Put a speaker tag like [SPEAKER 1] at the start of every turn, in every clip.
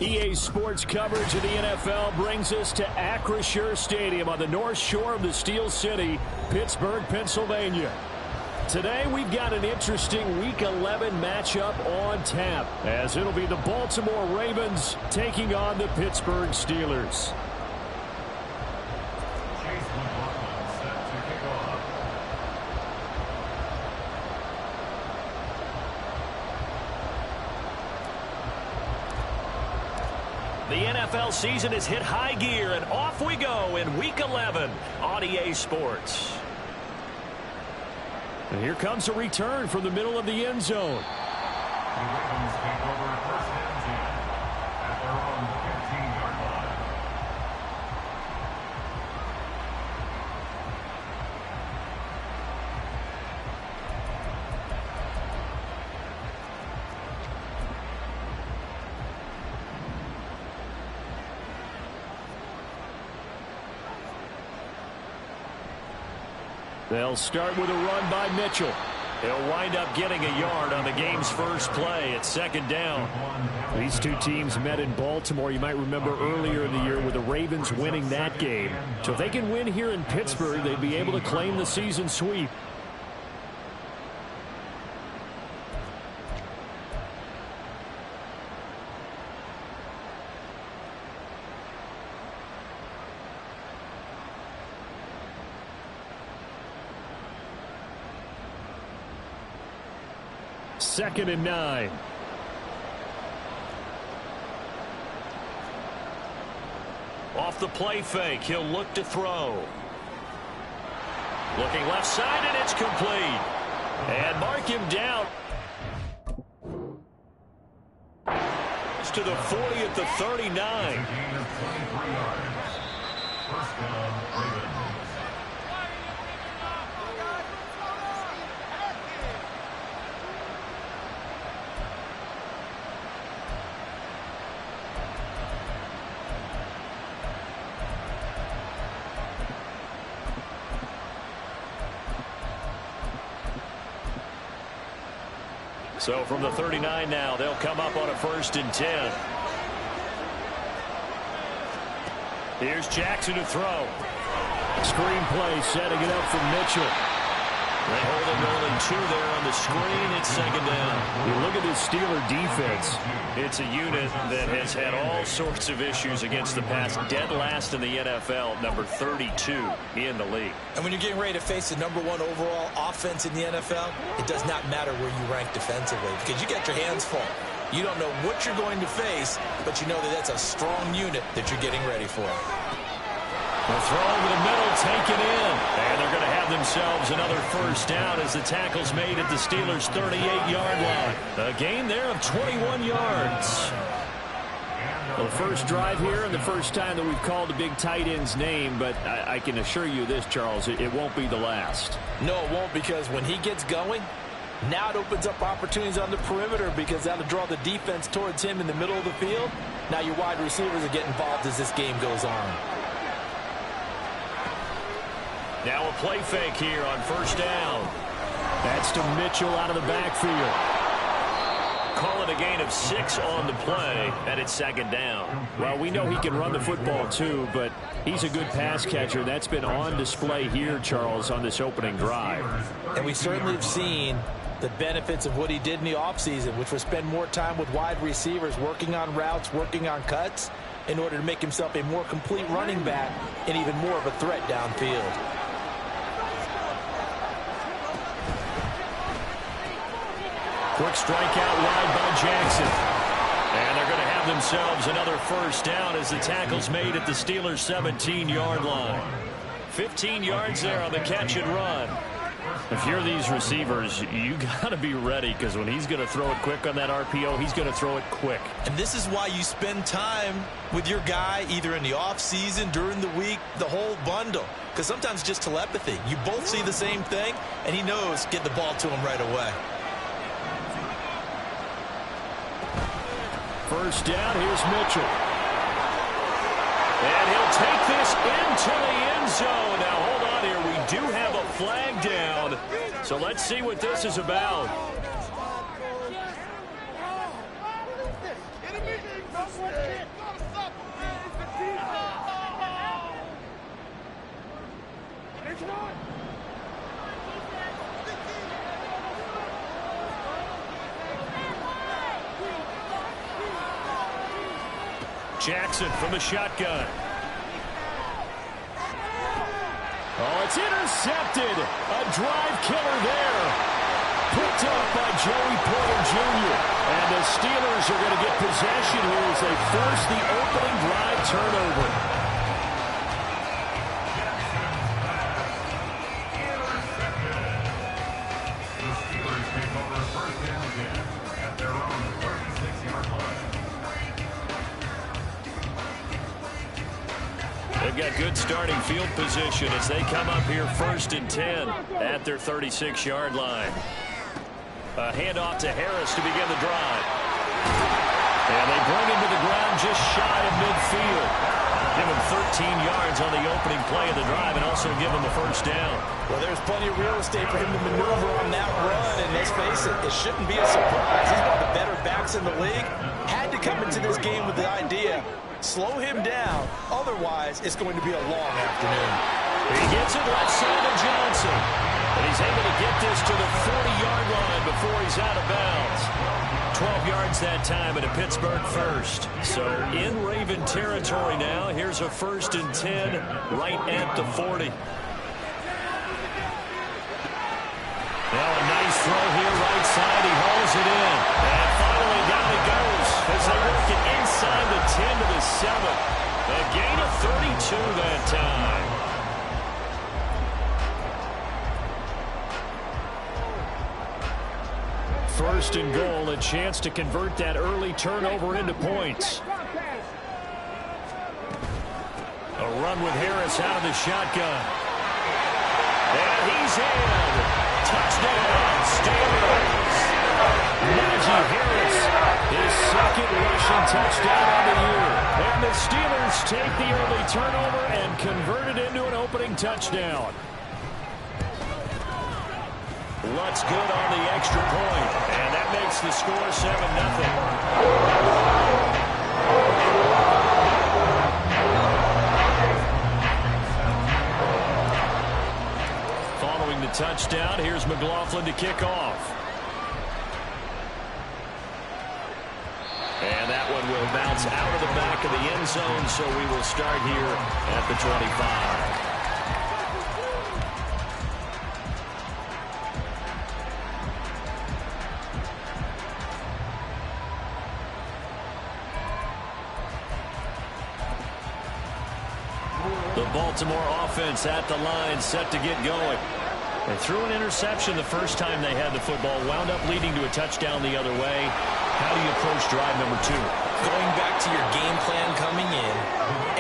[SPEAKER 1] EA Sports coverage of the NFL brings us to Acrisure Stadium on the north shore of the Steel City, Pittsburgh, Pennsylvania. Today, we've got an interesting Week 11 matchup on tap, as it'll be the Baltimore Ravens taking on the Pittsburgh Steelers. The NFL season has hit high gear, and off we go in Week 11 on EA Sports. And here comes a return from the middle of the end zone.
[SPEAKER 2] The Ravens take over first and 10 at their own 15-yard line.
[SPEAKER 1] They'll start with a run by Mitchell. He'll wind up getting a yard on the game's first play at second down. These two teams met in Baltimore, you might remember, earlier in the year with the Ravens winning that game. So if they can win here in Pittsburgh, they'd be able to claim the season sweep. Second and 9. Off the play fake, he'll look to throw. Looking left side, and it's complete. And mark him down. It's to the 40 at the 39.
[SPEAKER 2] It's a gain of 23 yards. First down, Ravens.
[SPEAKER 1] So from the 39 now, they'll come up on a first and 10. Here's Jackson to throw. Screenplay setting it up for Mitchell. They hold him only 2 there on the screen. It's second down. You look at this Steeler defense. It's a unit that has had all sorts of issues against the pass. Dead last in the NFL, number 32 in the league.
[SPEAKER 3] And when you're getting ready to face the #1 overall offense in the NFL, it does not matter where you rank defensively because you got your hands full. You don't know what you're going to face, but you know that that's a strong unit that you're getting ready for.
[SPEAKER 1] The throw over the middle, taken in. And they're going to have themselves another first down as the tackle's made at the Steelers' 38-yard line. A gain there of 21 yards. Well, the first drive here and the first time that we've called a big tight end's name, but I can assure you this, Charles, it won't be the last.
[SPEAKER 3] No, it won't, because when he gets going, now it opens up opportunities on the perimeter because that'll draw the defense towards him in the middle of the field. Now your wide receivers are getting involved as this game goes on.
[SPEAKER 1] Now a play fake here on first down. That's to Mitchell out of the backfield. Call it a gain of 6 on the play, and it's second down. Well, we know he can run the football too, but he's a good pass catcher. That's been on display here, Charles, on this opening drive.
[SPEAKER 3] And we certainly have seen the benefits of what he did in the offseason, which was spend more time with wide receivers, working on routes, working on cuts, in order to make himself a more complete running back and even more of a threat downfield.
[SPEAKER 1] Quick strike out wide by Jackson. And they're going to have themselves another first down as the tackle's made at the Steelers' 17-yard line. 15 yards there on the catch and run. If you're these receivers, you got to be ready, because when he's going to throw it quick on that RPO, he's going to throw it quick.
[SPEAKER 3] And this is why you spend time with your guy either in the offseason, during the week, the whole bundle. Because sometimes just telepathy. You both see the same thing, and he knows get the ball to him right away.
[SPEAKER 1] First down, here's Mitchell. And he'll take this into the end zone. Now, hold on here. We do have a flag down. So let's see what this is about. Jackson from the shotgun. Oh, it's intercepted. A drive killer there. Picked up by Joey Porter Jr. And the Steelers are going to get possession here as they force the opening drive turnover.
[SPEAKER 2] The Steelers take over first and 10 at their own 36-yard line.
[SPEAKER 1] They've got good starting field position as they come up here first and 10 at their 36-yard line. A handoff to Harris to begin the drive. And they bring him to the ground just shy of midfield. Give him 13 yards on the opening play of the drive and also give him a first down.
[SPEAKER 3] Well, there's plenty of real estate for him to maneuver on that run, and let's face it, it shouldn't be a surprise. He's one of the better backs in the league. Had to come into this game with the idea, slow him down, otherwise it's going to be a long afternoon.
[SPEAKER 1] He gets it right side to Johnson. And he's able to get this to the 40-yard line before he's out of bounds. 12 yards that time and a Pittsburgh first. So in Raven territory now. Here's a first and 10 right at the 40. Now a nice throw here right side. He hauls it in. And finally down it goes as they work it inside the 10 to the 7. A gain of 32 that time. First and goal, a chance to convert that early turnover into points. A run with Harris out of the shotgun. And he's in. Touchdown, Steelers. Najee Harris, his second rushing touchdown on the year. And the Steelers take the early turnover and convert it into an opening touchdown. Lutz good on the extra point, and that makes the score 7-0. Following the touchdown, here's McLaughlin to kick off. And that one will bounce out of the back of the end zone, so we will start here at the 25. The Baltimore offense at the line, set to get going. They threw an interception the first time they had the football, wound up leading to a touchdown the other way. How do you approach drive number 2?
[SPEAKER 3] Going back to your game plan coming in,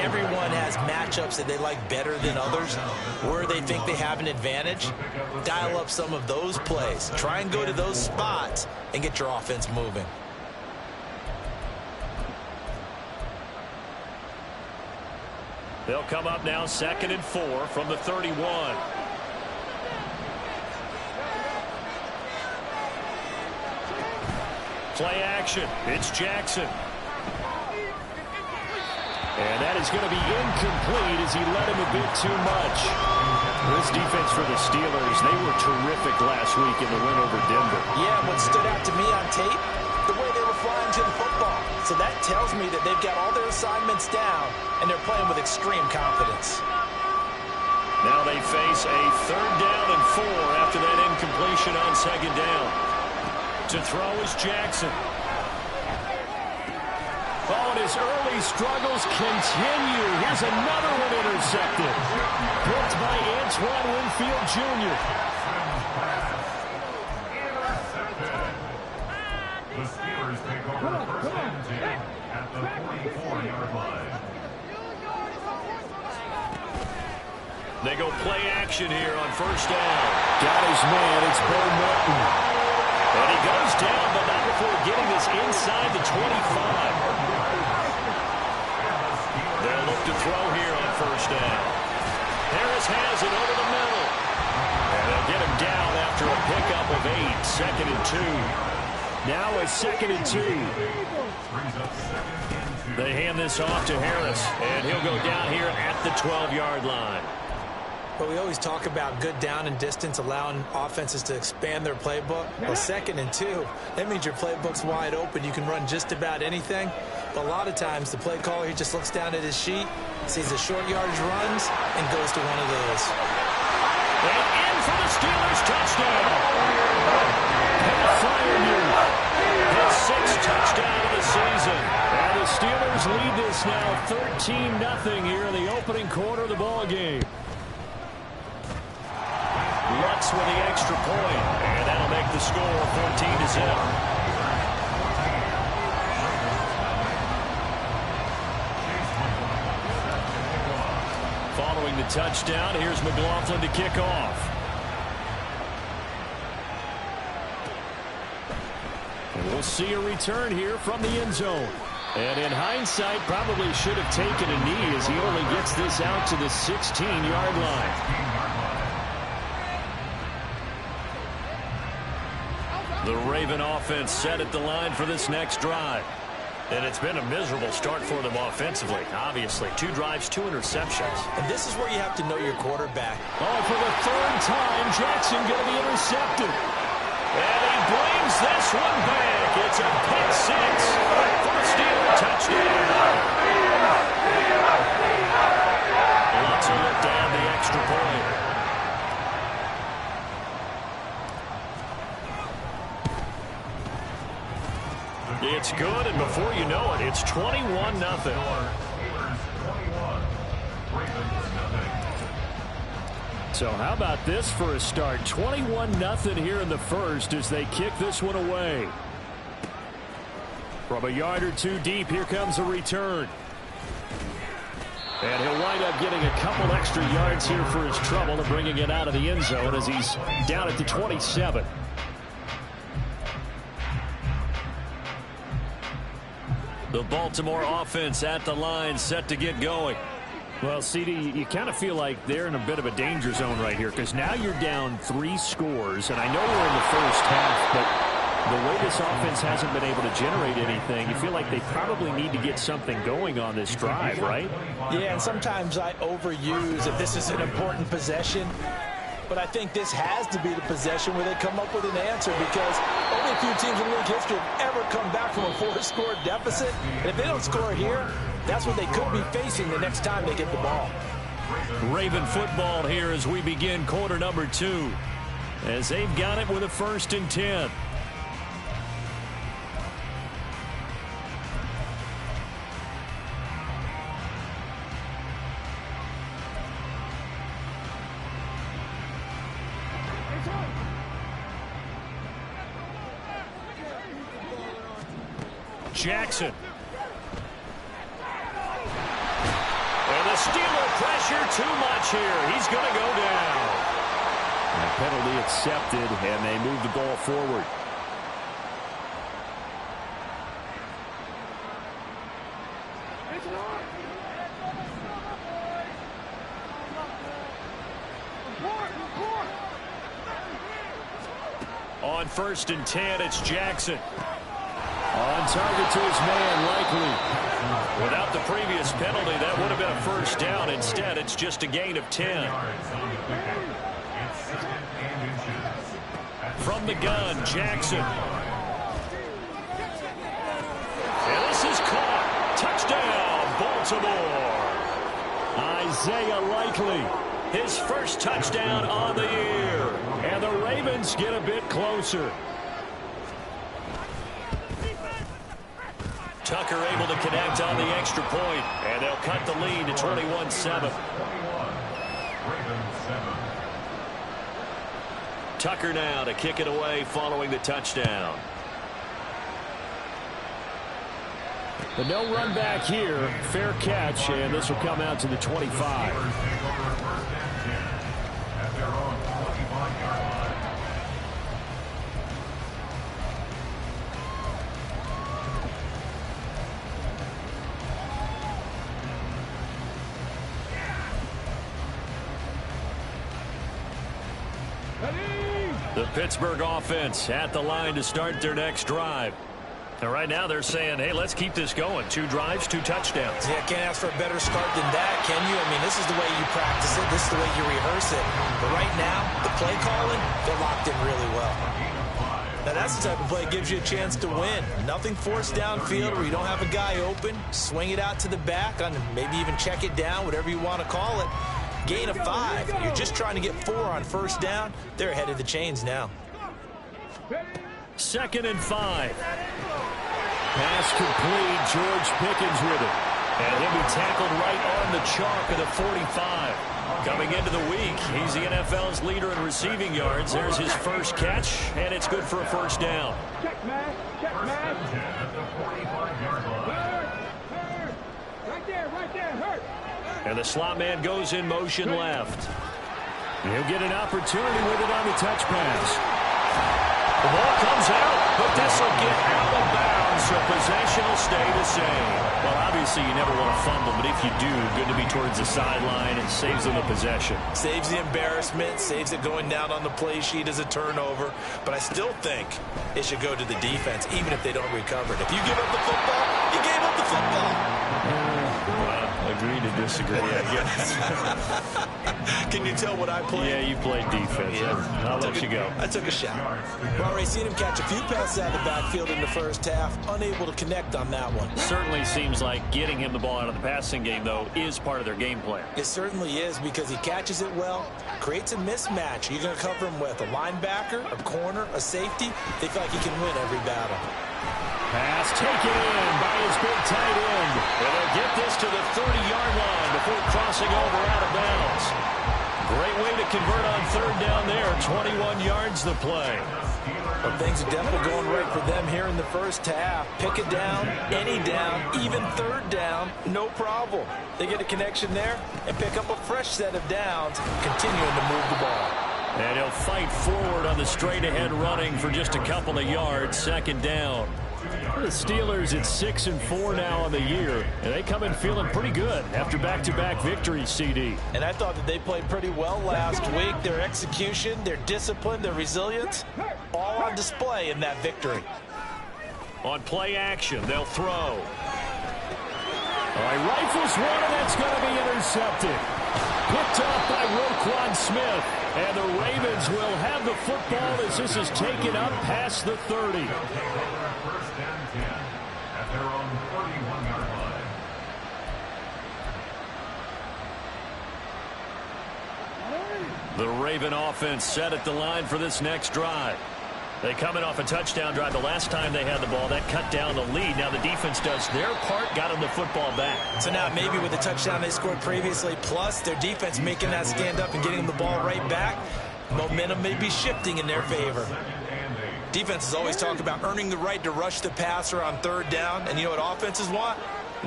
[SPEAKER 3] everyone has matchups that they like better than others. Where they think they have an advantage, dial up some of those plays. Try and go to those spots and get your offense moving.
[SPEAKER 1] They'll come up now 2nd and 4 from the 31. Play action. It's Jackson. And that is going to be incomplete as he led him a bit too much. This defense for the Steelers, they were terrific last week in the win over Denver.
[SPEAKER 3] Yeah, what stood out to me on tape, the way they were flying to the football. So that tells me that they've got all their assignments down, and they're playing with extreme confidence.
[SPEAKER 1] Now they face a 3rd down and 4 after that incompletion on 2nd down. To throw is Jackson. Oh, and his early struggles continue. Here's another one intercepted. Picked by Antoine Winfield Jr.
[SPEAKER 2] The Steelers take over first and 10 at the 44-yard line.
[SPEAKER 1] They go play action here on 1st down. Got his man. It's Bo Norton. And he goes down, but not before getting this inside the 25. They'll look to throw here on 1st down. Harris has it over the middle. And they'll get him down after a pickup of 8. 2nd and 2. Now a 2nd and 2. They hand this off to Harris, and he'll go down here at the 12-yard line.
[SPEAKER 3] But we always talk about good down and distance, allowing offenses to expand their playbook. Well, 2nd and 2, that means your playbook's wide open. You can run just about anything. But a lot of times, the play caller, he just looks down at his sheet, sees the short yardage runs, and goes to one of those.
[SPEAKER 1] And in for the Steelers touchdown. His 6th touchdown of the season. And the Steelers lead this now 13-0 here in the opening quarter of the ball game. Lutz with the extra point, and that'll make the score 14-0. Following the touchdown, here's McLaughlin to kick off. And we'll see a return here from the end zone. And in hindsight, probably should have taken a knee as he only gets this out to the 16-yard line. The Raven offense set at the line for this next drive. And it's been a miserable start for them offensively, obviously. 2 drives, 2 interceptions.
[SPEAKER 3] And this is where you have to know your quarterback.
[SPEAKER 1] Oh, for the 3rd time, Jackson going to be intercepted. And he brings this one back. It's a pick 6 for a Steeler touchdown. Lutz will look down the extra point. It's good, and before you know it, it's 21-0. So how about this for a start? 21-0 here in the first as they kick this one away. From a yard or 2 deep, here comes a return. And he'll wind up getting a couple extra yards here for his trouble and bringing it out of the end zone as he's down at the 27. The Baltimore offense at the line, set to get going. Well, CD, you kind of feel like they're in a bit of a danger zone right here because now you're down 3 scores, and I know we're in the first half, but the way this offense hasn't been able to generate anything, you feel like they probably need to get something going on this drive, right?
[SPEAKER 3] Yeah, and sometimes I overuse if this is an important possession. But I think this has to be the possession where they come up with an answer because only a few teams in league history have ever come back from a 4-score deficit. And if they don't score here, that's what they could be facing the next time they get the ball.
[SPEAKER 1] Raven football here as we begin quarter number 2. As they've got it with a 1st and 10. Jackson. And the Steeler pressure too much here. He's going to go down. And penalty accepted, and they move the ball forward. On 1st and 10, it's Jackson. On target to his man, Likely. Without the previous penalty, that would have been a 1st down. Instead, it's just a gain of 10. From the gun, Jackson. And this is caught. Touchdown, Baltimore. Isaiah Likely, his 1st touchdown on the year. And the Ravens get a bit closer. Tucker able to connect on the extra point, and they'll cut the lead to 21-7. Tucker now to kick it away following the touchdown. But no run back here. Fair catch, and this will come out to the 25. The The Pittsburgh offense at the line to start their next drive. And right now they're saying, hey, let's keep this going. 2 drives, 2 touchdowns.
[SPEAKER 3] Yeah, can't ask for a better start than that, can you? I mean, this is the way you practice it. This is the way you rehearse it. But right now, the play calling, they're locked in really well. Now, that's the type of play that gives you a chance to win. Nothing forced downfield where you don't have a guy open. Swing it out to the back, on maybe even check it down, whatever you want to call it. Gain of 5. You're just trying to get 4 on first down. They're ahead of the chains now.
[SPEAKER 1] 2nd and 5. Pass complete. George Pickens with it. And he'll be tackled right on the chalk of the 45. Coming into the week, he's the NFL's leader in receiving yards. There's his first catch, and it's good for a first down.
[SPEAKER 2] Check, man. Check, man. At the 45-yard line.
[SPEAKER 4] Hurt. Right there. Hurt.
[SPEAKER 1] And the slot man goes in motion left. He'll get an opportunity with it on the touch pass. The ball comes out, but this will get out of bounds, so possession will stay the same. Well, obviously you never want to fumble, but if you do, good to be towards the sideline. It saves them the possession.
[SPEAKER 3] Saves the embarrassment, saves it going down on the play sheet as a turnover. But I still think it should go to the defense, even if they don't recover it. If you give up the football, you gave up the football.
[SPEAKER 1] Agree to disagree, I guess.
[SPEAKER 3] Can you tell what I played?
[SPEAKER 1] Yeah, you played defense. Yeah. I'll let you go.
[SPEAKER 3] I took a shot. We've already seen him catch a few passes out of the backfield in the first half. Unable to connect on that one.
[SPEAKER 1] Certainly seems like getting him the ball out of the passing game, though, is part of their game plan.
[SPEAKER 3] It certainly is, because he catches it well, creates a mismatch. You're going to cover him with a linebacker, a corner, a safety. They feel like he can win every battle.
[SPEAKER 1] Pass taken in by his big tight end. And they'll get this to the 30-yard line before crossing over out of bounds. Great way to convert on 3rd down there. 21 yards the play.
[SPEAKER 3] Well, things are definitely going right for them here in the first half. Pick it down, any down, even 3rd down, no problem. They get a connection there and pick up a fresh set of downs, continuing to move the ball.
[SPEAKER 1] And he'll fight forward on the straight-ahead running for just a couple of yards. 2nd down. The Steelers at 6-4 now on the year, and they come in feeling pretty good after back-to-back victories, CD.
[SPEAKER 3] And I thought that they played pretty well last week. Their execution, their discipline, their resilience, all on display in that victory.
[SPEAKER 1] On play action, they'll throw. All right, rifles one, and that's going to be intercepted. Picked off by Roquan Smith. And the Ravens will have the football as this is taken up past the 30.
[SPEAKER 2] First and 10 at their own 31-yard line.
[SPEAKER 1] The Raven offense set at the line for this next drive. They coming off a touchdown drive. The last time they had the ball, that cut down the lead. Now the defense does their part, got them the football back.
[SPEAKER 3] So now maybe with the touchdown they scored previously, plus their defense making that stand up and getting the ball right back, momentum may be shifting in their favor. Defenses always talk about earning the right to rush the passer on 3rd down. And you know what offenses want?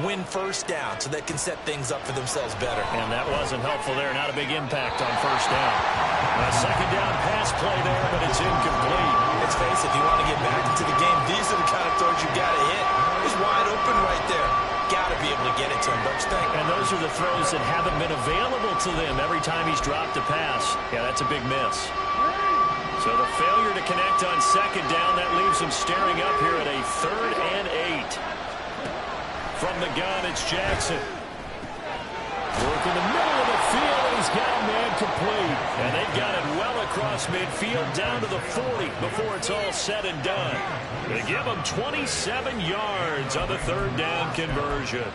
[SPEAKER 3] Win first down so they can set things up for themselves better.
[SPEAKER 1] And that wasn't helpful there. Not a big impact on first down. A 2nd down pass play there, but it's incomplete.
[SPEAKER 3] Let's face it, if you want to get back into the game, these are the kind of throws you got to hit. He's wide open right there. Got to be able to get it to him, don't you think?
[SPEAKER 1] And those are the throws that haven't been available to them every time he's dropped a pass. Yeah, that's a big miss. So the failure to connect on 2nd down, that leaves him staring up here at a 3rd and 8. From the gun, it's Jackson. Working the middle of the field, and he's got a man complete. And they've got it well across midfield down to the 40 before it's all said and done. They give him 27 yards on the 3rd down conversion.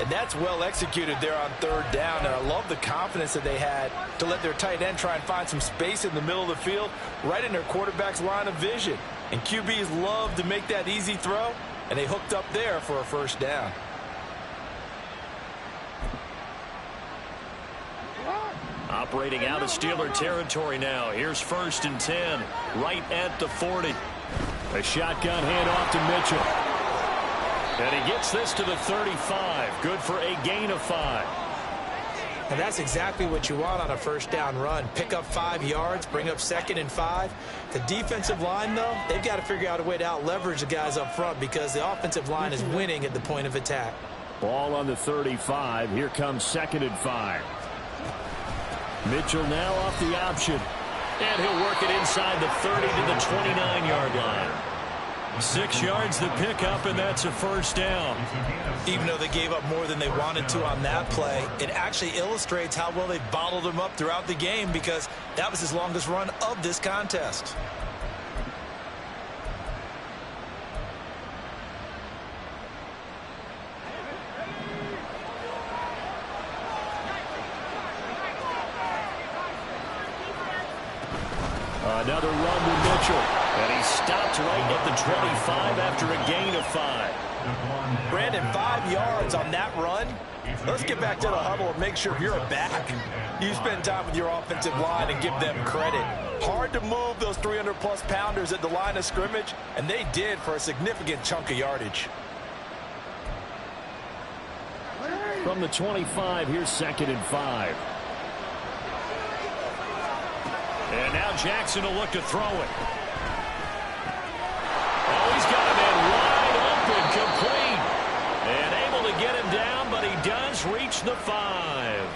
[SPEAKER 3] And that's well executed there on 3rd down. And I love the confidence that they had to let their tight end try and find some space in the middle of the field, right in their quarterback's line of vision. And QBs love to make that easy throw, and they hooked up there for a first down.
[SPEAKER 1] Operating out of Steeler territory now. Here's 1st and 10, right at the 40. A shotgun handoff to Mitchell. And he gets this to the 35. Good for a gain of 5.
[SPEAKER 3] And that's exactly what you want on a first down run. Pick up 5 yards, bring up 2nd and 5. The defensive line, though, they've got to figure out a way to out-leverage the guys up front because the offensive line is winning at the point of attack.
[SPEAKER 1] Ball on the 35. Here comes 2nd and 5. Mitchell now off the option. And he'll work it inside the 30 to the 29-yard line. 6 yards the pickup, and that's a first down.
[SPEAKER 3] Even though they gave up more than they wanted to on that play, it actually illustrates how well they bottled them up throughout the game, because that was his longest run of this contest.
[SPEAKER 1] Another run with Mitchell. And he stopped right at the 25 after a gain of 5.
[SPEAKER 3] Brandon, 5 yards on that run. Let's get back to the huddle and make sure you're back. You spend time with your offensive line and give them credit. Hard to move those 300-plus pounders at the line of scrimmage, and they did for a significant chunk of yardage.
[SPEAKER 1] From the 25, here's 2nd and 5. And now Jackson will look to throw it. Oh, he's got a man wide open, complete. And able to get him down, but he does reach the 5.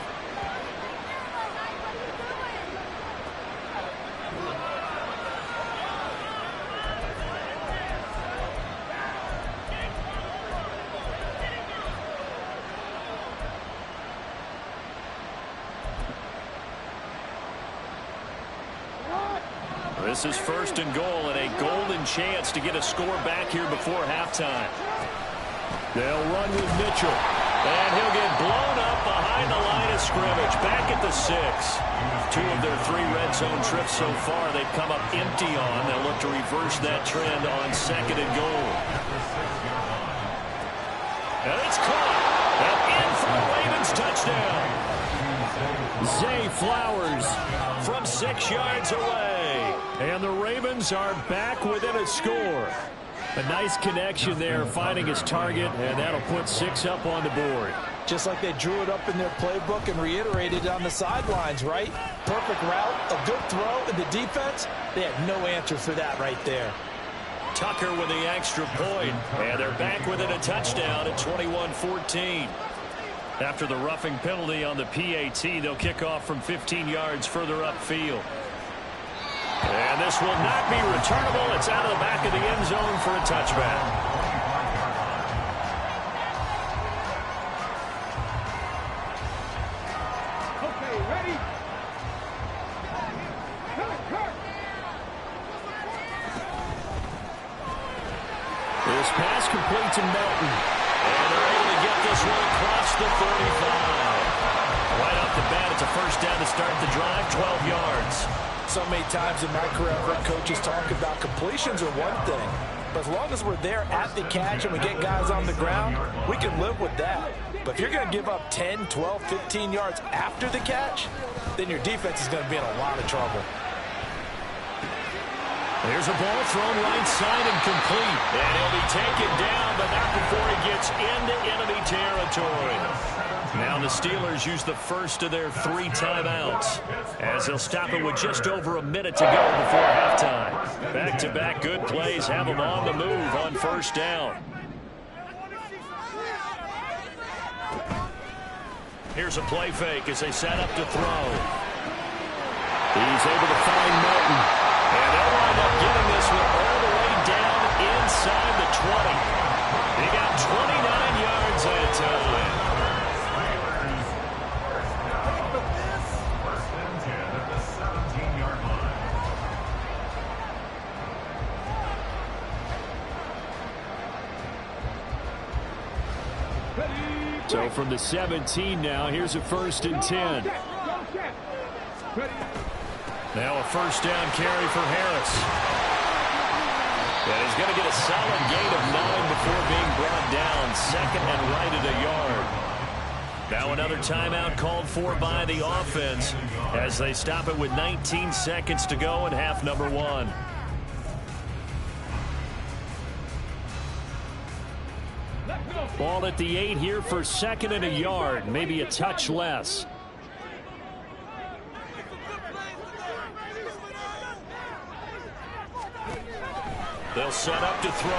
[SPEAKER 1] This is 1st and goal, and a golden chance to get a score back here before halftime. They'll run with Mitchell, and he'll get blown up behind the line of scrimmage. Back at the 6. 2 of their 3 red zone trips so far they've come up empty on. They'll look to reverse that trend on 2nd and goal. And it's caught. And in for the Ravens touchdown. Zay Flowers from 6 yards away. And the Ravens are back within a score. A nice connection there, finding his target, and that'll put 6 up on the board.
[SPEAKER 3] Just like they drew it up in their playbook and reiterated it on the sidelines, right? Perfect route, a good throw, and the defense, they had no answer for that right there.
[SPEAKER 1] Tucker with the extra point, and they're back within a touchdown at 21-14. After the roughing penalty on the PAT, they'll kick off from 15 yards further upfield. And this will not be returnable. It's out of the back of the end zone for a touchback.
[SPEAKER 4] Okay, ready?
[SPEAKER 1] This pass complete to Melton. And they're able to get this one across the 35. Right off the bat, it's a first down to start the drive, 12 yards.
[SPEAKER 3] So many times in my career, I've heard coaches talk about completions are one thing. But as long as we're there at the catch and we get guys on the ground, we can live with that. But if you're going to give up 10, 12, 15 yards after the catch, then your defense is going to be in a lot of trouble.
[SPEAKER 1] There's a ball thrown right side and complete. And he'll be taken down, but not before he gets into enemy territory. Now the Steelers use the first of their 3 timeouts, as they'll stop it with just over a minute to go before halftime. Back-to-back good plays have them on the move on first down. Here's a play fake as they set up to throw. He's able to find Melton. And they'll wind up getting this one all the way down inside the 20. They got 29 yards at a time. So from the 17 now, here's a 1st and 10. Now a first down carry for Harris. And he's going to get a solid gain of 9 before being brought down. 2nd and right at a yard. Now another timeout called for by the offense as they stop it with 19 seconds to go in half number 1. Ball at the 8 here for 2nd and a yard, maybe a touch less. They'll set up to throw.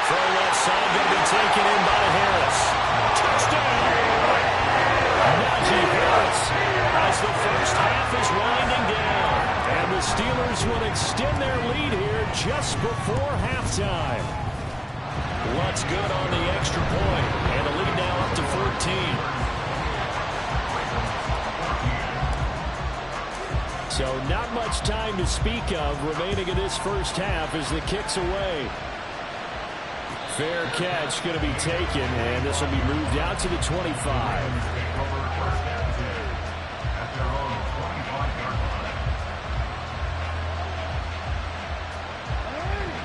[SPEAKER 1] Throw left side, going to be taken in by Harris. Touchdown! Najee Harris as the first half is winding down. And the Steelers will extend their lead here just before halftime. What's good on the extra point, and the lead now up to 14. So not much time to speak of remaining in this first half as the kick's away. Fair catch going to be taken, and this will be moved out to the 25.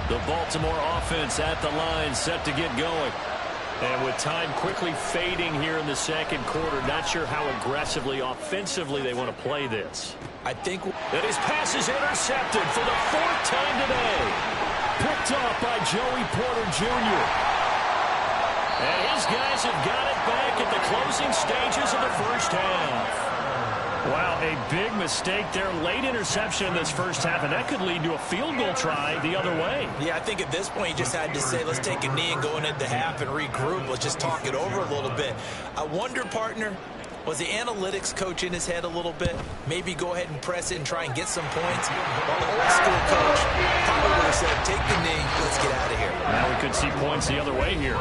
[SPEAKER 1] The Baltimore offense at the line, set to get going. And with time quickly fading here in the second quarter, not sure how aggressively, offensively they want to play this.
[SPEAKER 3] I think
[SPEAKER 1] that his pass is intercepted for the fourth time today. Picked off by Joey Porter Jr. And his guys have got it back at the closing stages of the first half. Wow, a big mistake there. Late interception in this first half, and that could lead to a field goal try the other way.
[SPEAKER 3] Yeah, I think at this point you just had to say, let's take a knee and go into half and regroup. Let's just talk it over a little bit. I wonder, partner, was the analytics coach in his head a little bit? Maybe go ahead and press it and try and get some points. While the old school coach probably would have said, take the knee, let's get out of here.
[SPEAKER 1] Now we could see points the other way here.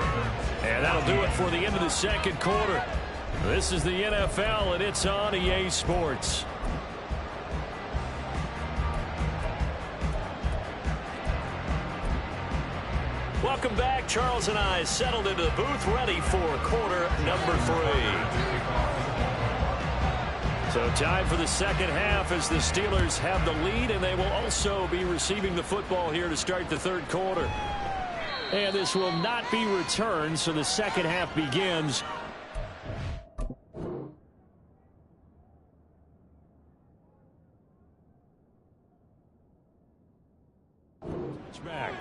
[SPEAKER 1] And that'll do it for the end of the second quarter. This is the NFL, and it's on EA Sports. Welcome back. Charles and I settled into the booth, ready for quarter number 3. So time for the second half as the Steelers have the lead, and they will also be receiving the football here to start the third quarter. And this will not be returned, so the second half begins. Back.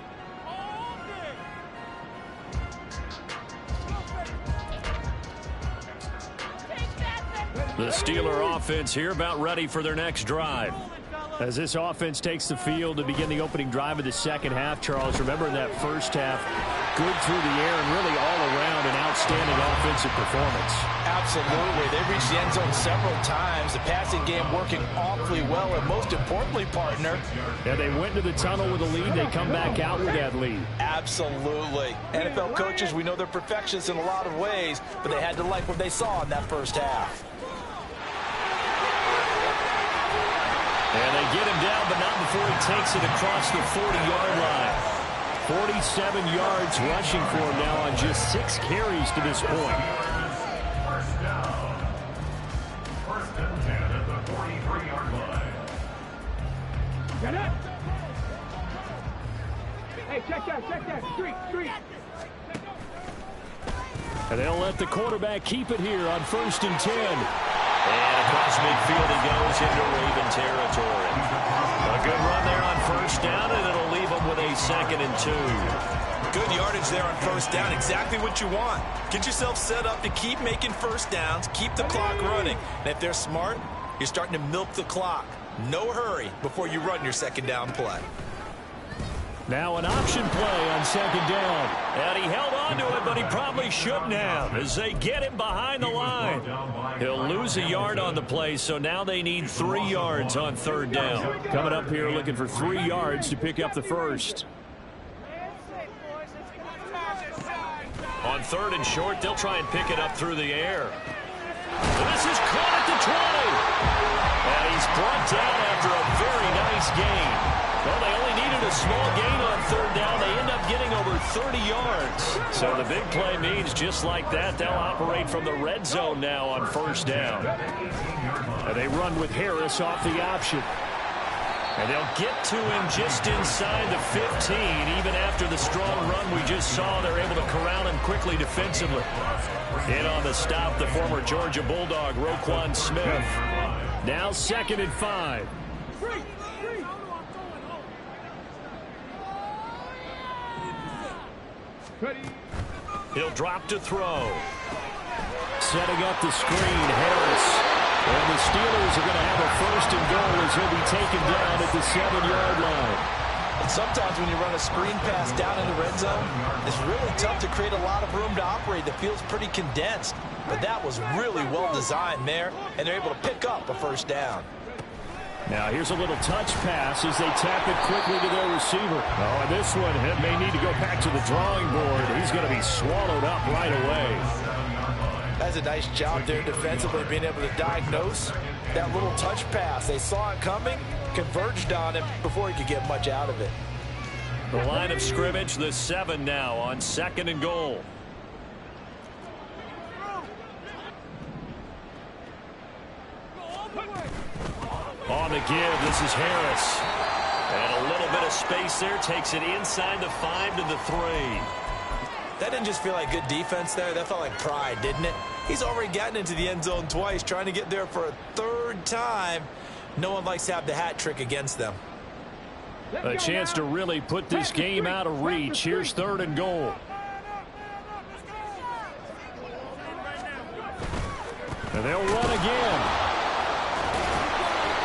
[SPEAKER 1] The Steeler offense here about ready for their next drive. As this offense takes the field to begin the opening drive of the second half, Charles, remember in that first half, good through the air and really all around an outstanding offensive performance.
[SPEAKER 3] Absolutely. They reached the end zone several times. The passing game working awfully well, and most importantly, partner.
[SPEAKER 1] Yeah, they went to the tunnel with a lead. They come back out with that lead.
[SPEAKER 3] Absolutely. NFL coaches, we know they're perfectionists in a lot of ways, but they had to like what they saw in that first half.
[SPEAKER 1] And they get him down, but not before he takes it across the 40-yard line. 47 yards rushing for him now on just 6 carries to this point.
[SPEAKER 2] First down. First and 10 at the 43-yard line.
[SPEAKER 4] Get it! Hey, check that. Street.
[SPEAKER 1] And they'll let the quarterback keep it here on 1st and 10. And across midfield he goes into Raven territory. A good run there on first down, and it'll leave him with a 2nd and 2.
[SPEAKER 3] Good yardage there on first down. Exactly what you want. Get yourself set up to keep making first downs, keep the clock running. And if they're smart, you're starting to milk the clock. No hurry before you run your second down play.
[SPEAKER 1] Now an option play on 2nd down. And he held on to it, but he probably shouldn't have as they get him behind the line. He'll lose a yard on the play, so now they need 3 yards on 3rd down. Coming up here looking for 3 yards to pick up the first. On 3rd and short, they'll try and pick it up through the air. This is caught at the 20. And he's brought down after a very nice gain. Well, they only needed a small gain on 3rd down. They end up getting over 30 yards. So the big play means just like that, they'll operate from the red zone now on 1st down. And they run with Harris off the option. And they'll get to him just inside the 15. Even after the strong run we just saw, they're able to corral him quickly defensively. In on the stop, the former Georgia Bulldog, Roquan Smith. Now 2nd and 5. He'll drop to throw. Setting up the screen, Harris. And the Steelers are going to have a 1st and goal as he'll be taken down at the 7-yard line.
[SPEAKER 3] And sometimes when you run a screen pass down in the red zone, it's really tough to create a lot of room to operate. The field's pretty condensed. But that was really well designed there, and they're able to pick up a 1st down.
[SPEAKER 1] Now here's a little touch pass as they tap it quickly to their receiver. Oh, and this one may need to go back to the drawing board. He's going to be swallowed up right away.
[SPEAKER 3] That's a nice job there defensively, being able to diagnose that little touch pass. They saw it coming, converged on him before he could get much out of it.
[SPEAKER 1] The line of scrimmage, the 7 now on 2nd and goal. On the give, this is Harris. And a little bit of space there, takes it inside the 5 to the 3.
[SPEAKER 3] That didn't just feel like good defense there. That felt like pride, didn't it? He's already gotten into the end zone twice, trying to get there for a 3rd time. No one likes to have the hat trick against them.
[SPEAKER 1] A chance to really put this game out of reach. Here's 3rd and goal. And they'll run again.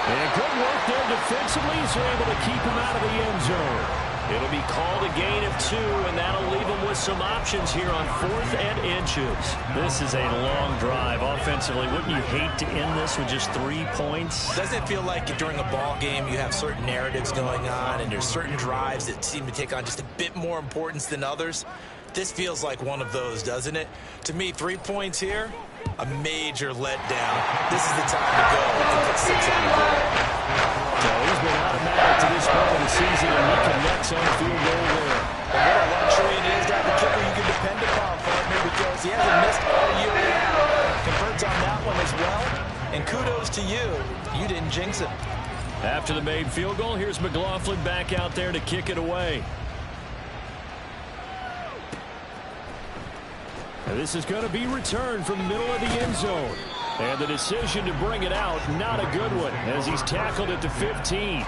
[SPEAKER 1] And good work there defensively as they're able to keep him out of the end zone. It'll be called a gain of 2, and that'll leave them with some options here on 4th and inches. This is a long drive offensively. Wouldn't you hate to end this with just 3 points?
[SPEAKER 3] Doesn't it feel like during a ball game you have certain narratives going on and there's certain drives that seem to take on just a bit more importance than others? This feels like one of those, doesn't it? To me, 3 points here, a major letdown. This is the time to go and put 6 on the board.
[SPEAKER 1] So he's been automatic to this point of the season, and he connects on field goal there.
[SPEAKER 3] And what a luxury it is to have a kicker you can depend upon, partner, because he hasn't missed all year long. Converts on that one as well. And kudos to you. You didn't jinx it.
[SPEAKER 1] After the made field goal, here's McLaughlin back out there to kick it away. And this is going to be returned from the middle of the end zone. And the decision to bring it out, not a good one, as he's tackled at the 15.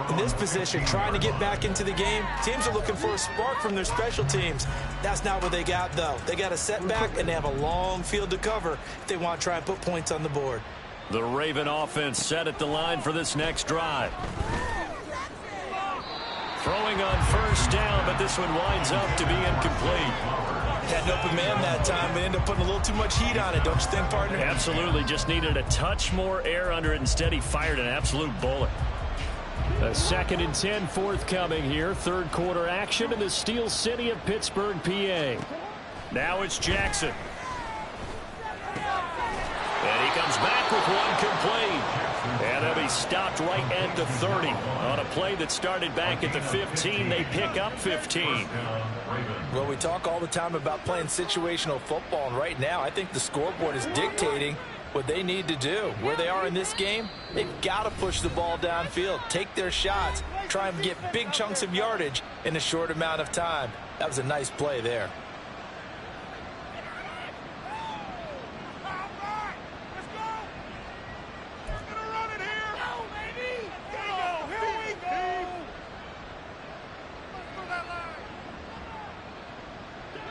[SPEAKER 3] In this position, trying to get back into the game, teams are looking for a spark from their special teams. That's not what they got, though. They got a setback, and they have a long field to cover if they want to try and put points on the board.
[SPEAKER 1] The Raven offense set at the line for this next drive. Throwing on 1st down, but this one winds up to be incomplete.
[SPEAKER 3] Had an open man that time, but ended up putting a little too much heat on it, don't you think, partner?
[SPEAKER 1] Absolutely. Just needed a touch more air under it. Instead, he fired an absolute bullet. A 2nd and 10 forthcoming here. 3rd quarter action in the Steel City of Pittsburgh, PA. Now it's Jackson. And he comes back with one complete. And they'll be stopped right at the 30. On a play that started back at the 15, they pick up 15.
[SPEAKER 3] Well, we talk all the time about playing situational football, and right now I think the scoreboard is dictating what they need to do. Where they are in this game, they've got to push the ball downfield, take their shots, try and get big chunks of yardage in a short amount of time. That was a nice play there.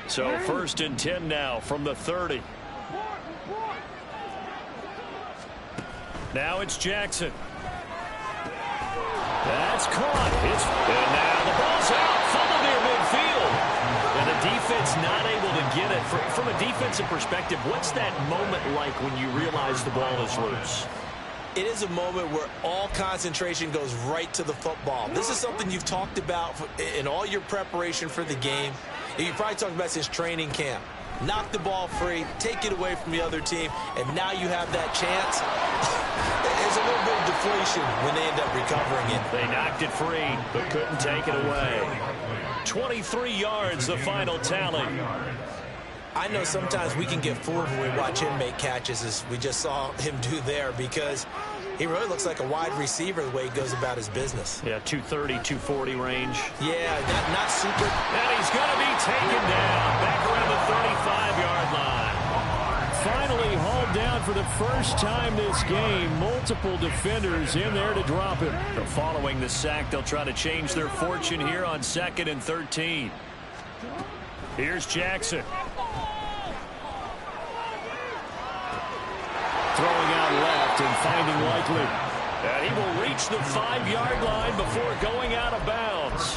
[SPEAKER 1] So 1st and 10 now from the 30. Now it's Jackson. That's caught. And now the ball's out. Fumble near midfield. And the defense not able to get it. From a defensive perspective, what's that moment like when you realize the ball is loose?
[SPEAKER 3] It is a moment where all concentration goes right to the football. This is something you've talked about in all your preparation for the game. You probably talked about since training camp. Knock the ball free, take it away from the other team, and now you have that chance. There's a little bit of deflation when they end up recovering it.
[SPEAKER 1] They knocked it free, but couldn't take it away. 23 yards, the final tally.
[SPEAKER 3] I know sometimes we can get fooled when we watch him make catches, as we just saw him do there, because he really looks like a wide receiver the way he goes about his business.
[SPEAKER 1] Yeah, 230, 240 range.
[SPEAKER 3] Yeah, not super.
[SPEAKER 1] And he's going to be taken down back around the 35-yard line. Finally hauled down for the first time this game. Multiple defenders in there to drop him. So following the sack, they'll try to change their fortune here on 2nd and 13. Here's Jackson. Throwing out left and finding Likely. And he will reach the 5-yard line before going out of bounds.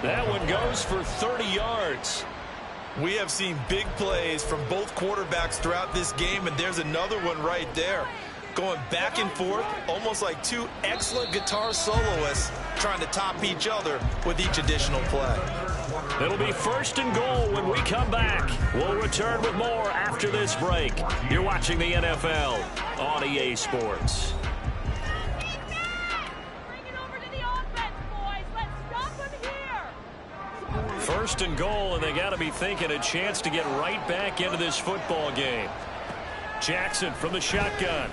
[SPEAKER 1] That one goes for 30 yards.
[SPEAKER 3] We have seen big plays from both quarterbacks throughout this game, and there's another one right there. going back and forth, almost like two excellent guitar soloists trying to top each other with each additional play.
[SPEAKER 1] It'll be 1st and goal when we come back. We'll return with more after this break. You're watching the NFL on EA Sports. 1st and goal, and they got to be thinking a chance to get right back into this football game. Jackson from the shotgun.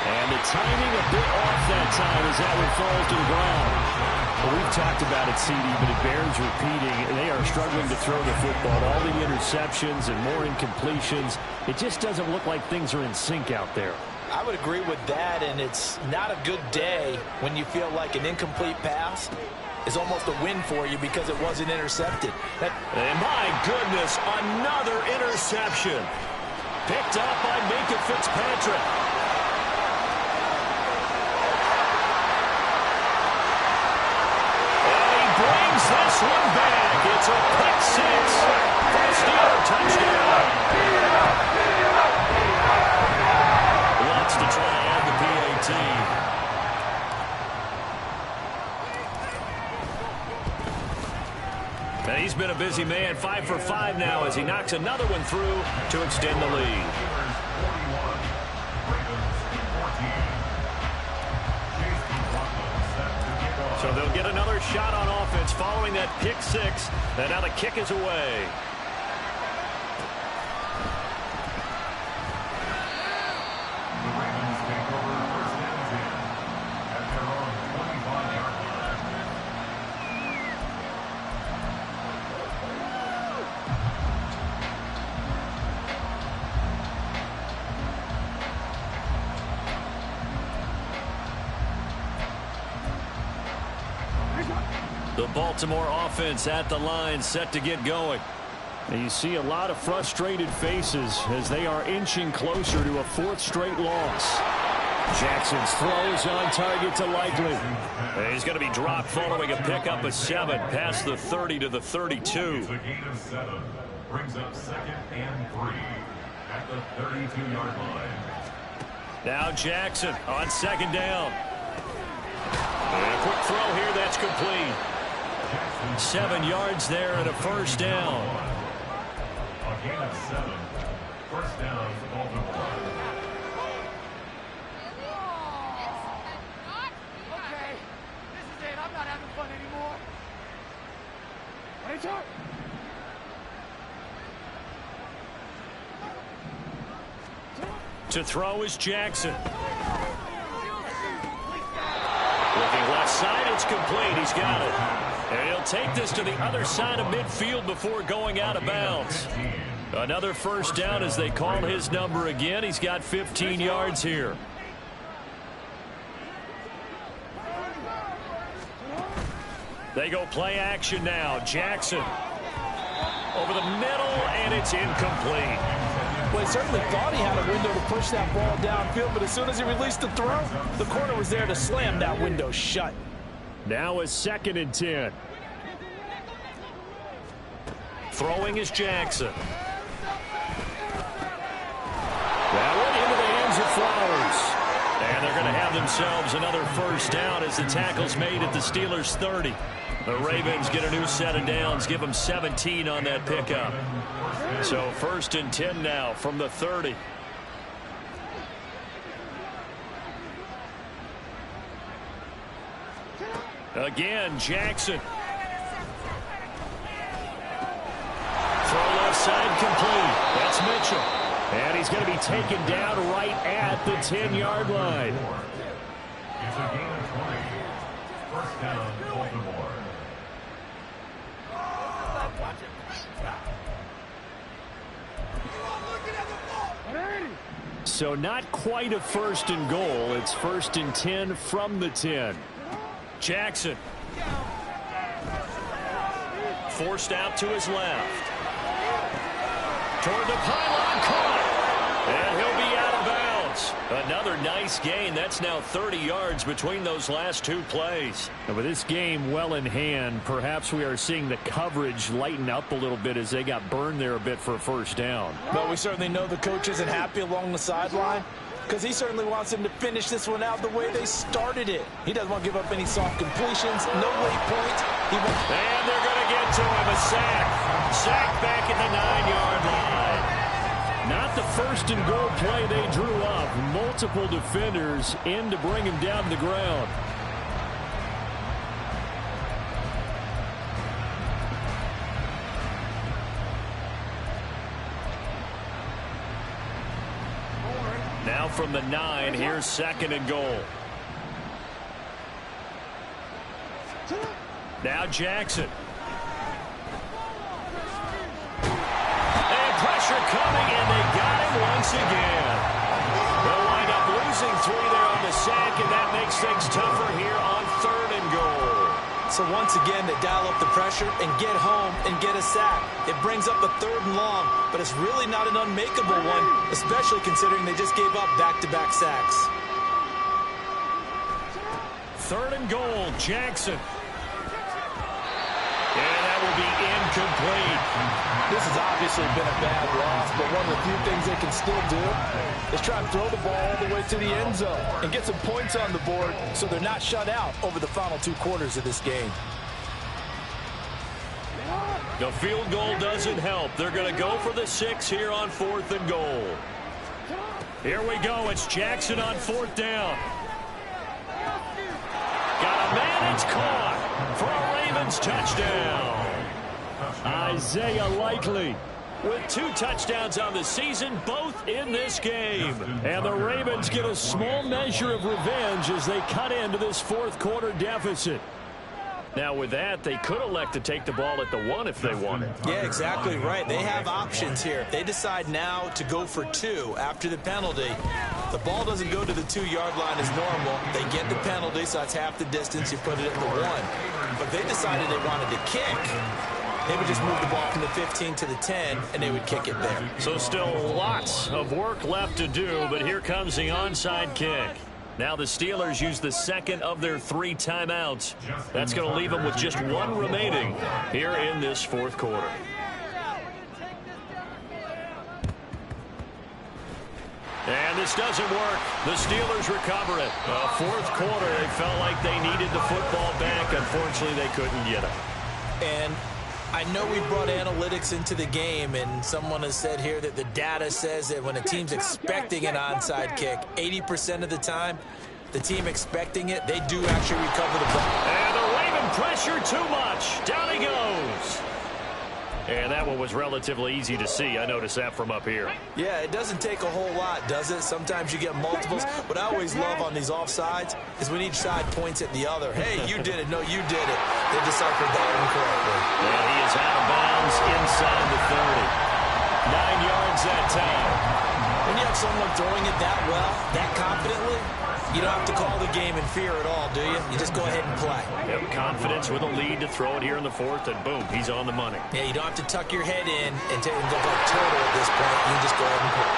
[SPEAKER 1] And the timing a bit off that time as that one falls to the ground. Well, we've talked about it, CD, but it bears repeating. They are struggling to throw the football. All the interceptions and more incompletions. It just doesn't look like things are in sync out there.
[SPEAKER 3] I would agree with that, and it's not a good day when you feel like an incomplete pass is almost a win for you because it wasn't intercepted.
[SPEAKER 1] And my goodness, another interception. Picked up by Minka Fitzpatrick. And he brings this one back. It's a pick six. For a Steeler touchdown. Wants to try and add the PAT. And he's been a busy man, 5 for 5 now as he knocks another one through to extend the lead. So they'll get another shot on offense following that pick six. And now the kick is away. The Baltimore offense at the line, set to get going. And you see a lot of frustrated faces as they are inching closer to a 4th straight loss. Jackson's throws on target to Likely. And he's going to be dropped following a pickup of 7 past the 30 to the 32.
[SPEAKER 2] It's a gain of 7. Brings up 2nd and 3 at the 32-yard line.
[SPEAKER 1] Now Jackson on 2nd down. And a quick throw here, that's complete. 7 yards there and a 1st down.
[SPEAKER 2] A gain of 7. 1st down, Baltimore.
[SPEAKER 4] Okay, this is it. I'm not having fun anymore. Hey, Chuck.
[SPEAKER 1] To throw is Jackson. Looking left side, it's complete. He's got it. And he'll take this to the other side of midfield before going out of bounds. Another 1st down as they call his number again. He's got 15 yards here. They go play action now. Jackson over the middle, and it's incomplete.
[SPEAKER 3] Well, he certainly thought he had a window to push that ball downfield, but as soon as he released the throw, the corner was there to slam that window shut.
[SPEAKER 1] Now a 2nd and 10. Throwing is Jackson. That one into the hands of Flowers. And they're going to have themselves another 1st down as the tackle's made at the Steelers' 30. The Ravens get a new set of downs, give them 17 on that pickup. So 1st and 10 now from the 30. Again, Jackson. Throw left side complete. That's Mitchell. And he's going to be taken down right at the 10-yard line.
[SPEAKER 2] It's a gain of 20. 1st down, Baltimore.
[SPEAKER 1] So not quite a 1st and goal. It's 1st and 10 from the 10. Jackson. Forced out to his left. Toward the pylon, caught. And he'll be out of timeouts. Another nice gain. That's now 30 yards between those last two plays.
[SPEAKER 5] And with this game well in hand, perhaps we are seeing the coverage lighten up a little bit as they got burned there a bit for a first down.
[SPEAKER 3] But we certainly know the coach isn't happy along the sideline, because he certainly wants them to finish this one out the way they started it. He doesn't want to give up any soft completions, no late points.
[SPEAKER 1] And they're going to get to him, a sack. Sack back at the 9-yard line.
[SPEAKER 5] Not the first and goal play they drew up. Multiple defenders in to bring him down to the ground.
[SPEAKER 1] Now from the 9, here's 2nd and goal. Now Jackson. And pressure coming, and they got him once again. They'll wind up losing 3 there on the sack, and that makes things tougher here on 3rd and goal.
[SPEAKER 3] So once again, they dial up the pressure and get home and get a sack. It brings up a 3rd and long, but it's really not an unmakeable one, especially considering they just gave up back-to-back sacks.
[SPEAKER 1] 3rd and goal, Jackson. And that will be incomplete.
[SPEAKER 3] This has obviously been a bad loss, but one of the few things they can still do is try and throw the ball all the way to the end zone and get some points on the board so they're not shut out over the final 2 quarters of this game.
[SPEAKER 1] The field goal doesn't help. They're going to go for the 6 here on 4th and goal. Here we go. It's Jackson on 4th down. Got a man. It's caught for a Ravens touchdown.
[SPEAKER 5] Isaiah Likely
[SPEAKER 1] with 2 touchdowns on the season, both in this game.
[SPEAKER 5] And the Ravens get a small measure of revenge as they cut into this 4th quarter deficit.
[SPEAKER 1] Now with that, they could elect to take the ball at the 1 if they wanted.
[SPEAKER 3] Yeah, exactly right. They have options here. If they decide now to go for 2 after the penalty, the ball doesn't go to the 2-yard line as normal. They get the penalty, so that's half the distance. You put it at the 1. But they decided they wanted to kick. They would just move the ball from the 15 to the 10, and they would kick it there.
[SPEAKER 1] So still lots of work left to do, but here comes the onside kick. Now the Steelers use the 2nd of their 3 timeouts. That's going to leave them with just 1 remaining here in this 4th quarter. And this doesn't work. The Steelers recover it. 4th quarter, they felt like they needed the football back. Unfortunately, they couldn't get it.
[SPEAKER 3] And I know we brought analytics into the game, and someone has said here that the data says that when a team's expecting an onside kick, 80% of the time, the team expecting it, they do actually recover the ball.
[SPEAKER 1] And the Raven pressure too much. Down he goes. And that one was relatively easy to see. I noticed that from up here.
[SPEAKER 3] Yeah, it doesn't take a whole lot, does it? Sometimes you get multiples. What I always love on these offsides is when each side points at the other. Hey, you did it. No, you did it. They deciphered that incorrectly.
[SPEAKER 1] And he is out of bounds inside the 30. 9 yards that time.
[SPEAKER 3] When you have someone throwing it that well, that confidently, you don't have to call the game in fear at all, do you? You just go ahead and play.
[SPEAKER 1] Yep, confidence with a lead to throw it here in the 4th, and boom, he's on the money.
[SPEAKER 3] Yeah, you don't have to tuck your head in and take him to go total at this point. You can just go ahead and play.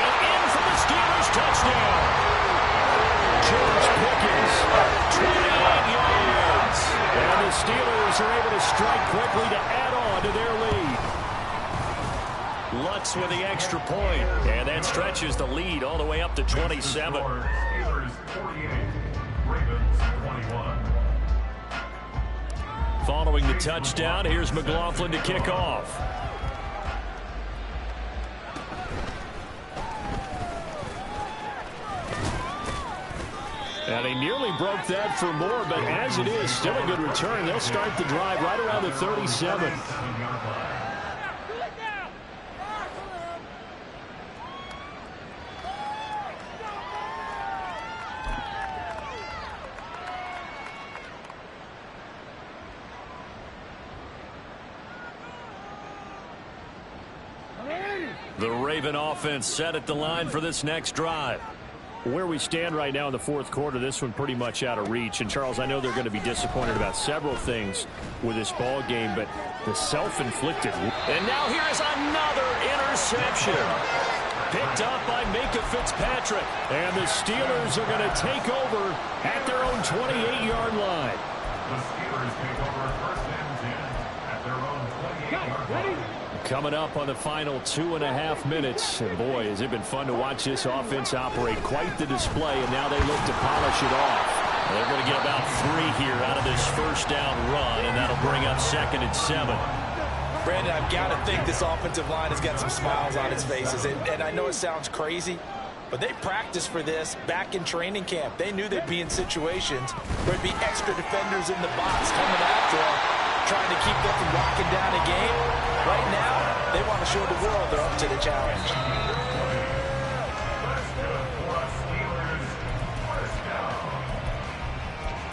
[SPEAKER 1] And in for the Steelers touchdown. George Pickens, 28 yards.
[SPEAKER 5] And the Steelers are able to strike quickly to add on to their lead.
[SPEAKER 1] Lutz with the extra point, and that stretches the lead all the way up to 27.
[SPEAKER 2] Steelers 48, Ravens 21.
[SPEAKER 1] Following the touchdown, here's McLaughlin to kick off.
[SPEAKER 5] And he nearly broke that for more, but as it is, still a good return. They'll start the drive right around the 37.
[SPEAKER 1] The Raven offense set at the line for this next drive.
[SPEAKER 5] Where we stand right now in the 4th quarter, this one pretty much out of reach. And, Charles, I know they're going to be disappointed about several things with this ball game, but the self-inflicted.
[SPEAKER 1] And now here is another interception. Picked up by Minka Fitzpatrick.
[SPEAKER 5] And the Steelers are going to take over at their own 28-yard line.
[SPEAKER 2] The Steelers take over first and 10 at their own 28-yard line.
[SPEAKER 5] Coming up on the final 2.5 minutes. And boy, has it been fun to watch this offense operate. Quite the display, and now they look to polish it off.
[SPEAKER 1] They're going to get about 3 here out of this first down run, and that'll bring up 2nd and 7.
[SPEAKER 3] Brandon, I've got to think this offensive line has got some smiles on its faces. And I know it sounds crazy, but they practiced for this back in training camp. They knew they'd be in situations where there'd be extra defenders in the box coming after them, trying to keep them from locking down a game. Right now, they want to show the world they're up to the challenge.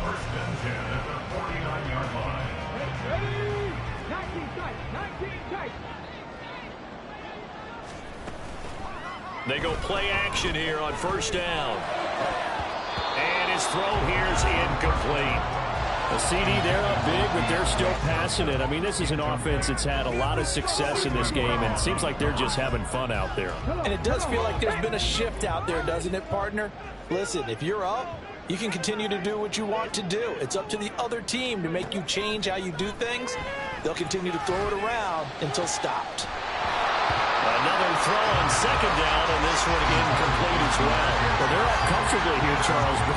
[SPEAKER 2] First and 10 at the 49-yard line.
[SPEAKER 4] Ready? 19 tight. 19 tight.
[SPEAKER 1] They go play action here on first down. And his throw here is incomplete.
[SPEAKER 5] The CD, they're up big, but they're still passing it. I mean, this is an offense that's had a lot of success in this game, and it seems like they're just having fun out there.
[SPEAKER 3] And it does feel like there's been a shift out there, doesn't it, partner? Listen, if you're up, you can continue to do what you want to do. It's up to the other team to make you change how you do things. They'll continue to throw it around until stopped.
[SPEAKER 1] Another throw on second down, and this one incomplete as well.
[SPEAKER 5] Well, they're up comfortably here, Charles, but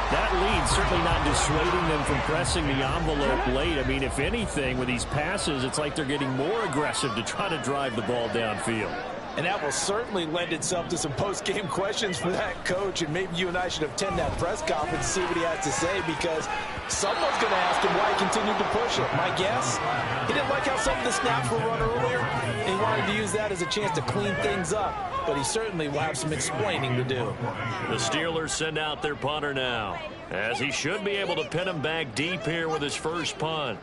[SPEAKER 5] that lead certainly not dissuading them from pressing the envelope late. I mean, if anything, with these passes, it's like they're getting more aggressive to try to drive the ball downfield.
[SPEAKER 3] And that will certainly lend itself to some post-game questions for that coach. And maybe you and I should attend that press conference and see what he has to say, because someone's going to ask him why he continued to push it. My guess, he didn't like how some of the snaps were run earlier, and he wanted to use that as a chance to clean things up. But he certainly will have some explaining to do.
[SPEAKER 1] The Steelers send out their punter now, as he should be able to pin him back deep here with his first punt.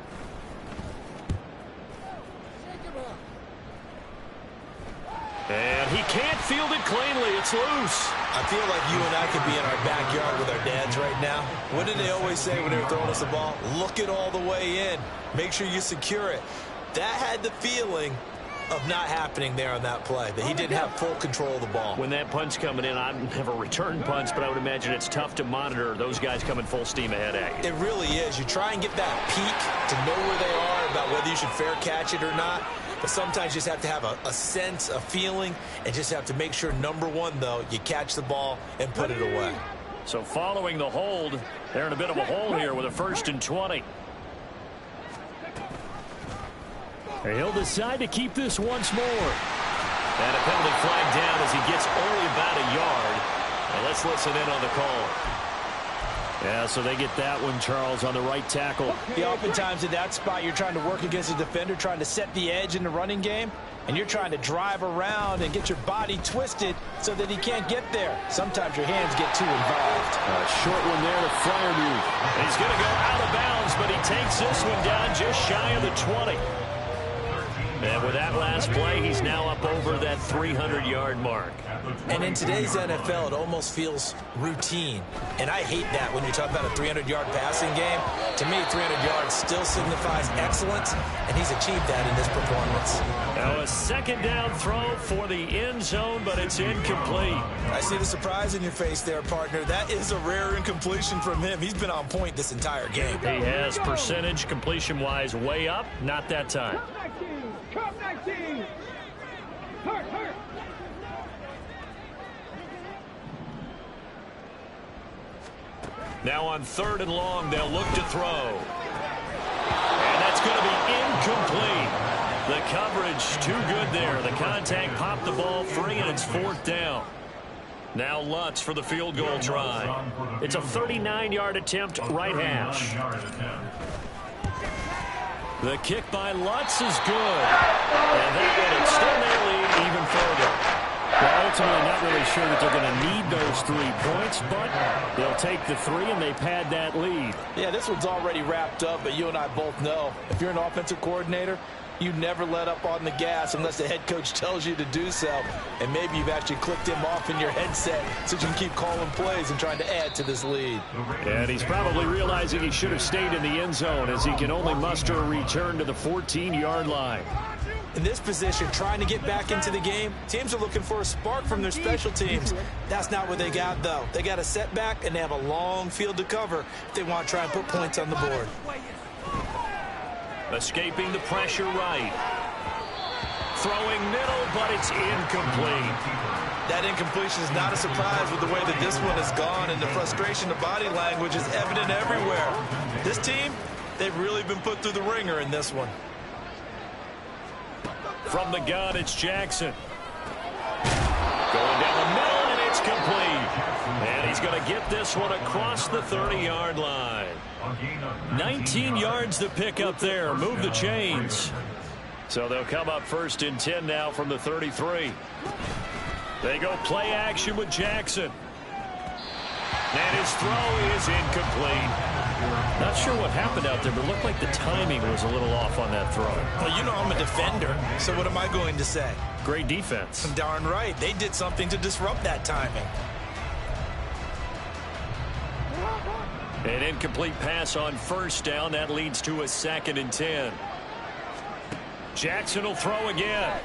[SPEAKER 1] And he can't field it cleanly. It's loose.
[SPEAKER 3] I feel like you and I could be in our backyard with our dads right now. What did they always say when they were throwing us the ball? Look it all the way in. Make sure you secure it. That had the feeling of not happening there on that play, that he didn't have full control of the ball.
[SPEAKER 1] When that punch coming in, I've never returned punts, but I would imagine it's tough to monitor those guys coming full steam ahead at you.
[SPEAKER 3] It really is. You try and get that peek to know where they are, about whether you should fair catch it or not. But sometimes you just have to have a sense, a feeling, and just have to make sure, number one, though, you catch the ball and put it away.
[SPEAKER 1] So following the hold, they're in a bit of a hole here with a 1st and 20.
[SPEAKER 5] He'll decide to keep this once more.
[SPEAKER 1] And a penalty flag down as he gets only about a yard. Now let's listen in on the call.
[SPEAKER 5] Yeah, so they get that one, Charles, on the right tackle.
[SPEAKER 3] Yeah, oftentimes in that spot, you're trying to work against a defender, trying to set the edge in the running game, and you're trying to drive around and get your body twisted so that he can't get there. Sometimes your hands get too involved.
[SPEAKER 5] Short one there to Fryermuth.
[SPEAKER 1] He's going to go out of bounds, but he takes this one down just shy of the 20. And with that last play, he's now up over that 300-yard mark.
[SPEAKER 3] And in today's NFL, it almost feels routine. And I hate that when you talk about a 300-yard passing game. To me, 300 yards still signifies excellence, and he's achieved that in this performance.
[SPEAKER 1] Now a second down throw for the end zone, but it's incomplete.
[SPEAKER 3] I see the surprise in your face there, partner. That is a rare incompletion from him. He's been on point this entire game.
[SPEAKER 1] He has percentage completion-wise way up. Not that time.
[SPEAKER 4] Come 19! Hurt!
[SPEAKER 1] Now on 3rd and long, they'll look to throw. And that's going to be incomplete. The coverage too good there. The contact popped the ball free, and it's 4th down. Now Lutz for the field goal try. It's a 39-yard attempt, right hash. The kick by Lutz is good. And that will extend their lead even further.
[SPEAKER 5] Well, ultimately, not really sure that they're going to need those 3 points, but they'll take the 3 and they pad that lead.
[SPEAKER 3] Yeah, this one's already wrapped up, but you and I both know if you're an offensive coordinator, You never let up on the gas unless the head coach tells you to do so. And maybe you've actually clicked him off in your headset so you can keep calling plays and trying to add to this lead.
[SPEAKER 5] And he's probably realizing he should have stayed in the end zone as he can only muster a return to the 14-yard line.
[SPEAKER 3] In this position, trying to get back into the game, teams are looking for a spark from their special teams. That's not what they got, though. They got a setback, and they have a long field to cover if they want to try and put points on the board.
[SPEAKER 1] Escaping the pressure right. Throwing middle, but it's incomplete.
[SPEAKER 3] That incompletion is not a surprise with the way that this one has gone, and the frustration of body language is evident everywhere. This team, they've really been put through the ringer in this one.
[SPEAKER 1] From the gun, it's Jackson. Going down the middle, and it's complete. And he's going to get this one across the 30-yard line. 19 yards to pick up there. Move the chains. So they'll come up 1st and 10 now from the 33. They go play action with Jackson. And his throw is incomplete. Not sure what happened out there, but it looked like the timing was a little off on that throw.
[SPEAKER 3] Well, you know I'm a defender, so what am I going to say?
[SPEAKER 1] Great defense.
[SPEAKER 3] Darn right. They did something to disrupt that timing.
[SPEAKER 1] An incomplete pass on 1st down. That leads to a 2nd and 10. Jackson will throw again.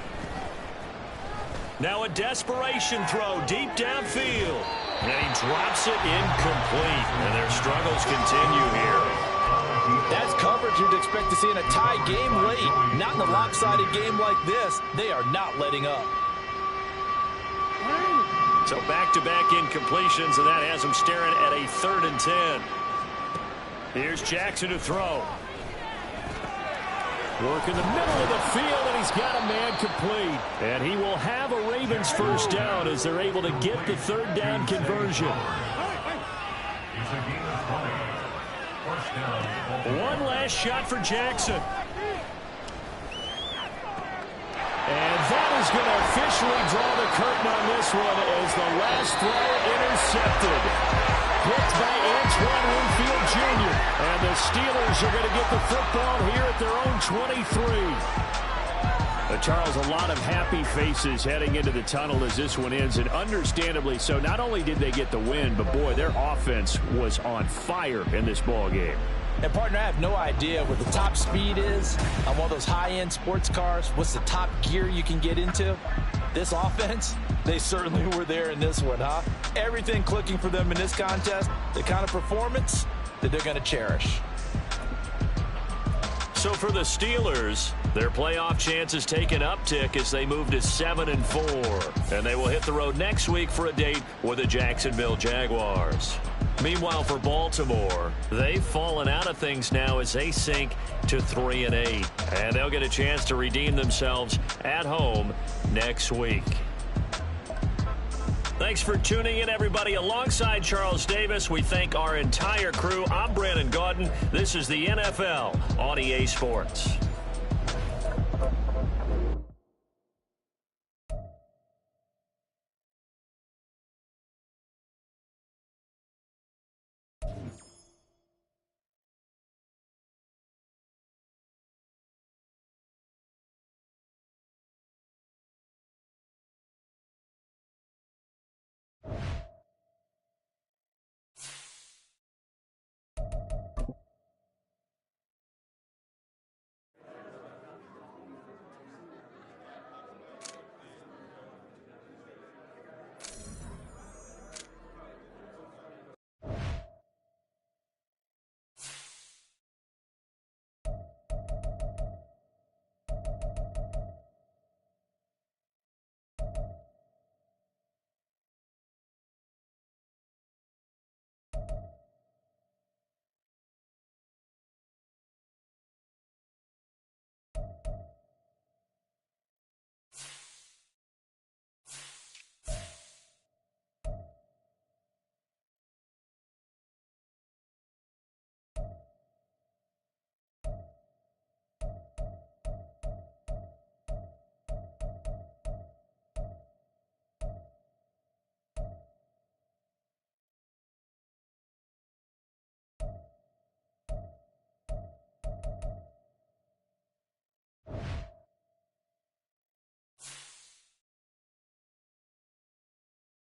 [SPEAKER 1] Now a desperation throw deep downfield. And he drops it incomplete. And their struggles continue here.
[SPEAKER 3] That's coverage you'd expect to see in a tie game late. Not in a lopsided game like this. They are not letting up.
[SPEAKER 1] So back-to-back incompletions, and that has them staring at a 3rd and 10. Here's Jackson to throw.
[SPEAKER 5] Work in the middle of the field, and he's got a man complete. And he will have a Ravens 1st down as they're able to get the 3rd down conversion.
[SPEAKER 1] One last shot for Jackson.
[SPEAKER 5] And that is going to officially draw the curtain on this one as the last throw intercepted. Picked by Antoine Winfield Jr. And the Steelers are going to get the football here at their own 23. Charles, a lot of happy faces heading into the tunnel as this one ends, and understandably so. Not only did they get the win, but boy, their offense was on fire in this ball game.
[SPEAKER 3] And partner, I have no idea what the top speed is on one of those high-end sports cars. What's the top gear you can get into? This offense, they certainly were there in this one, huh? Everything clicking for them in this contest, the kind of performance that they're going to cherish.
[SPEAKER 1] So for the Steelers, their playoff chances take an uptick as they move to 7-4. And they will hit the road next week for a date with the Jacksonville Jaguars. Meanwhile, for Baltimore, they've fallen out of things now as they sink to 3-8. And they'll get a chance to redeem themselves at home next week. Thanks for tuning in, everybody. Alongside Charles Davis, we thank our entire crew. I'm Brandon Gaudin. This is the NFL on EA Sports.